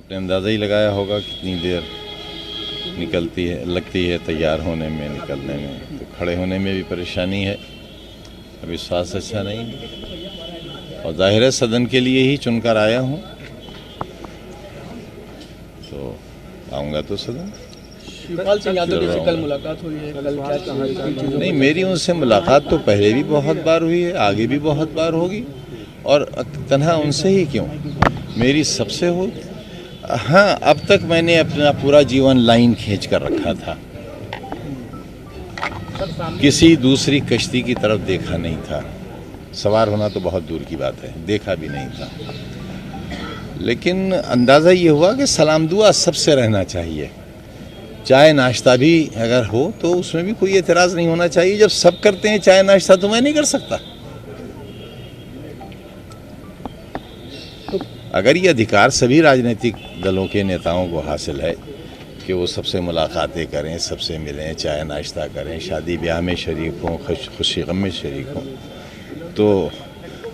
आपने अंदाज़ा ही लगाया होगा कितनी देर लगती है तैयार होने में, निकलने में। तो खड़े होने में भी परेशानी है, अभी स्वास्थ्य अच्छा नहीं, और जाहिर है सदन के लिए ही चुनकर आया हूँ, तो आऊँगा तो सदन। शिवपाल सिंह यादव से कल मुलाकात हुई है, कल क्या कहा? नहीं, मेरी उनसे मुलाकात तो पहले भी बहुत बार हुई है, आगे भी बहुत बार होगी, और तन्हा उनसे ही क्यों, मेरी सबसे हो। हाँ, अब तक मैंने अपना पूरा जीवन लाइन खींच कर रखा था, किसी दूसरी कश्ती की तरफ देखा नहीं था। सवार होना तो बहुत दूर की बात है, देखा भी नहीं था, लेकिन अंदाज़ा ये हुआ कि सलाम दुआ सबसे रहना चाहिए। चाय नाश्ता भी अगर हो तो उसमें भी कोई एतराज़ नहीं होना चाहिए। जब सब करते हैं चाय नाश्ता तो मैं नहीं कर सकता। अगर ये अधिकार सभी राजनीतिक दलों के नेताओं को हासिल है कि वो सबसे मुलाकातें करें, सबसे मिलें, चाय नाश्ता करें, शादी ब्याह में शरीक हों, खुशी गम में शरीक हों, तो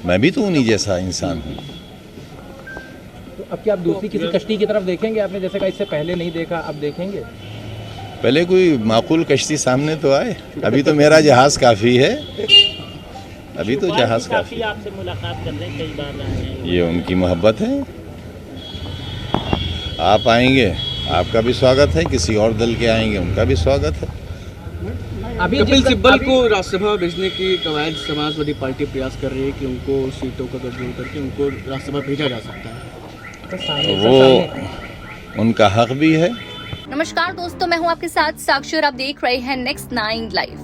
मैं भी तो उन्हीं जैसा इंसान हूँ। तो अब क्या आप दूसरी किसी कश्ती की तरफ देखेंगे? आपने जैसे कहा इससे पहले नहीं देखा, अब देखेंगे? पहले कोई माकूल कश्ती सामने तो आए। अभी तो मेरा जहाज़ काफ़ी है, अभी तो जहाज़ काफ़ी। आपसे मुलाकात कर रहे हैं, कई बार आए हैं। ये उनकी मोहब्बत है। आप आएंगे, आपका भी स्वागत है, किसी और दल के आएंगे उनका भी स्वागत है। अभी कपिल सिब्बल को राज्यसभा भेजने की कवायद समाजवादी पार्टी प्रयास कर रही है कि उनको सीटों का गठबंधन करके उनको राज्यसभा भेजा जा सकता है। वो उनका हक भी है। नमस्कार दोस्तों, मैं हूं आपके साथ साक्षी और आप देख रहे हैं नेक्स्ट 9 लाइव।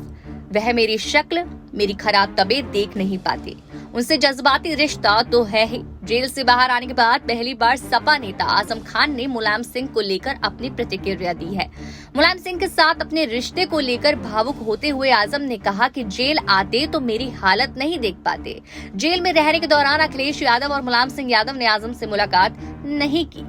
वह मेरी शक्ल, मेरी खराब तबीयत देख नहीं पाते, उनसे जज्बाती रिश्ता तो है ही। जेल से बाहर आने के बाद पहली बार सपा नेता आजम खान ने मुलायम सिंह को लेकर अपनी प्रतिक्रिया दी है। मुलायम सिंह के साथ अपने रिश्ते को लेकर भावुक होते हुए आजम ने कहा कि जेल आते तो मेरी हालत नहीं देख पाते। जेल में रहने के दौरान अखिलेश यादव और मुलायम सिंह यादव ने आजम से मुलाकात नहीं की।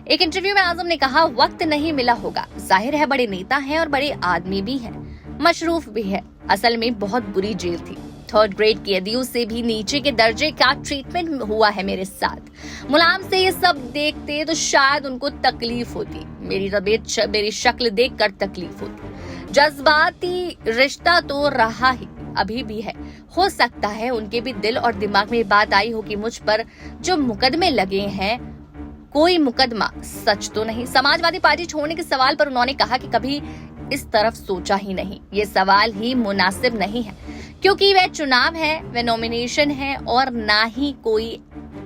एक इंटरव्यू में आजम ने कहा, वक्त नहीं मिला होगा। जाहिर है बड़े नेता हैं और बड़े आदमी भी हैं, मशरूफ भी है। असल में बहुत बुरी जेल थी, 3rd ग्रेड कैदियों से भी नीचे के दर्जे का ट्रीटमेंट हुआ है मेरे साथ। मुलायम से ये सब देखते तो शायद उनको तकलीफ होती, मेरी तबीयत, मेरी शक्ल देखकर तकलीफ होती। जज्बाती रिश्ता तो रहा ही, अभी भी है। हो सकता है उनके भी दिल और दिमाग में बात आई हो कि मुझ पर जो मुकदमे लगे हैं, कोई मुकदमा सच तो नहीं। समाजवादी पार्टी छोड़ने के सवाल पर उन्होंने कहा कि कभी इस तरफ सोचा ही नहीं, ये सवाल ही मुनासिब नहीं है, क्योंकि वह चुनाव है, वह नॉमिनेशन है, और ना ही कोई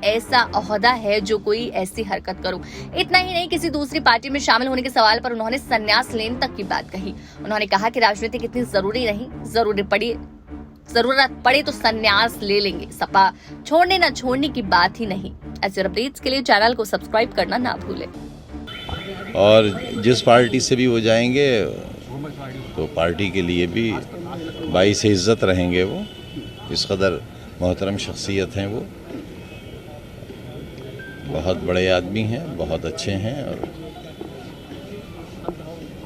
ऐसा ओहदा है जो कोई ऐसी हरकत करो। इतना ही नहीं, किसी दूसरी पार्टी में शामिल होने के सवाल पर उन्होंने संन्यास लेने तक की बात कही। उन्होंने कहा कि राजनीति कितनी जरूरी नहीं, जरूरत पड़े तो संन्यास ले लेंगे, सपा छोड़ने न छोड़ने की बात ही नहीं। ऐसे अपडेट्स के लिए चैनल को सब्सक्राइब करना ना भूलें। और जिस पार्टी से भी वो जाएंगे तो पार्टी के लिए भी बाईस इज़्ज़त रहेंगे। वो इस कदर मोहतरम शख्सियत हैं, वो बहुत बड़े आदमी हैं, बहुत अच्छे हैं, और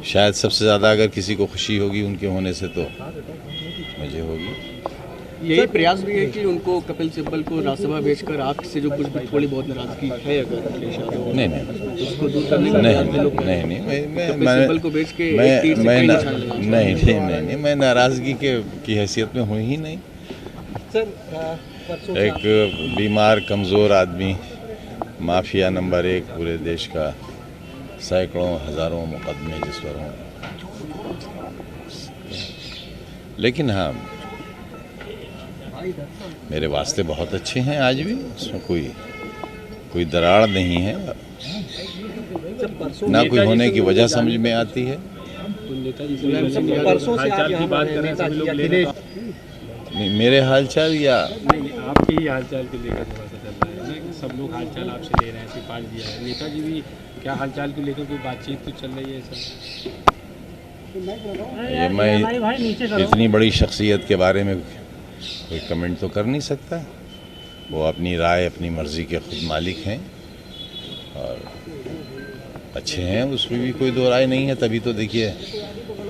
शायद सबसे ज़्यादा अगर किसी को खुशी होगी उनके होने से तो मुझे होगी। यही प्रयास भी है कि उनको कपिल सिब्बल को राज्यसभा भेजकर आपसे जो कुछ थोड़ी बहुत नाराजगी है अगर अखिलेश यादव नहीं उसको दूर करने का नहीं, मैं नाराज़गी की हैसियत में हूँ ही नहीं। एक बीमार कमज़ोर आदमी, माफिया नंबर 1 पूरे देश का, सैकड़ों हज़ारों मुकदमे जिस पर हों, लेकिन हाँ मेरे वास्ते बहुत अच्छे हैं आज भी, उसमें कोई दरार नहीं है, ना कोई होने की वजह समझ में आती है। मेरे हालचाल या आपके ही हालचाल को लेकर थोड़ा सा चल रहा है ना, सब लोग हालचाल आपसे ले रहे हैं, शिवपाल जी है, नेताजी भी क्या हालचाल को लेकर कोई बातचीत तो चल रही है सर? ये मैं इतनी बड़ी शख्सियत के बारे में कोई कमेंट तो कर नहीं सकता। वो अपनी राय, अपनी मर्ज़ी के खुद मालिक हैं और अच्छे हैं, उसमें भी कोई दो राय नहीं है। तभी तो देखिए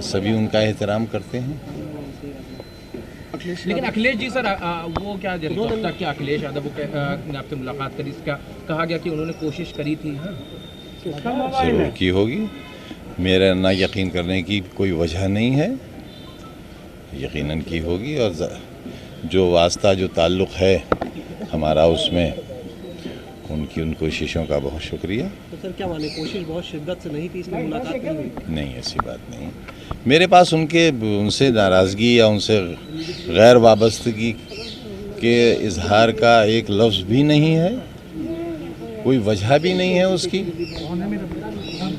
सभी उनका एहतराम करते हैं। लेकिन अखिलेश जी सर, वो क्या अखिलेश यादव ने आपसे मुलाकात करी, इसका कहा गया कि उन्होंने कोशिश करी थी ज़रूर की होगी। मेरा ना यकीन करने की कोई वजह नहीं है, यकीनन की होगी। और जो वास्ता जो ताल्लुक़ है हमारा उसमें, उनकी उन कोशिशों का बहुत शुक्रिया। तो सर क्या माने, कोशिश बहुत शिद्दत से नहीं थी, इसलिए मुलाकात नहीं हुई? नहीं, ऐसी बात नहीं। मेरे पास उनसे नाराज़गी या उनसे गैर वाबस्तगी के इजहार का एक लफ्ज़ भी नहीं है, कोई वजह भी नहीं है उसकी।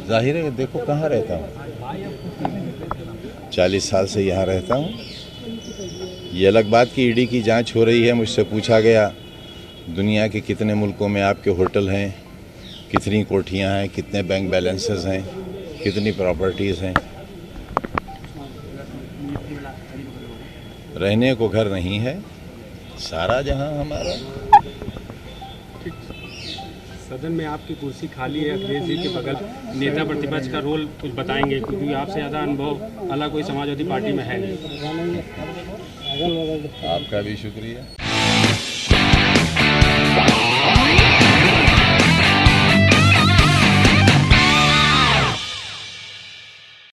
जाहिर है, देखो कहाँ रहता हूँ, 40 साल से यहाँ रहता हूँ। ये अलग बात कि ईडी की जांच हो रही है, मुझसे पूछा गया दुनिया के कितने मुल्कों में आपके होटल हैं, कितनी कोठियाँ हैं, कितने बैंक बैलेंसेस हैं, कितनी प्रॉपर्टीज़ हैं। रहने को घर नहीं है, सारा जहां हमारा। सदन में आपकी कुर्सी खाली है, अखिलेश जी के बगल नेता प्रतिपक्ष का रोल कुछ बताएंगे, क्योंकि आपसे ज़्यादा अनुभव अलग कोई समाजवादी पार्टी में है नहीं। आपका भी शुक्रिया।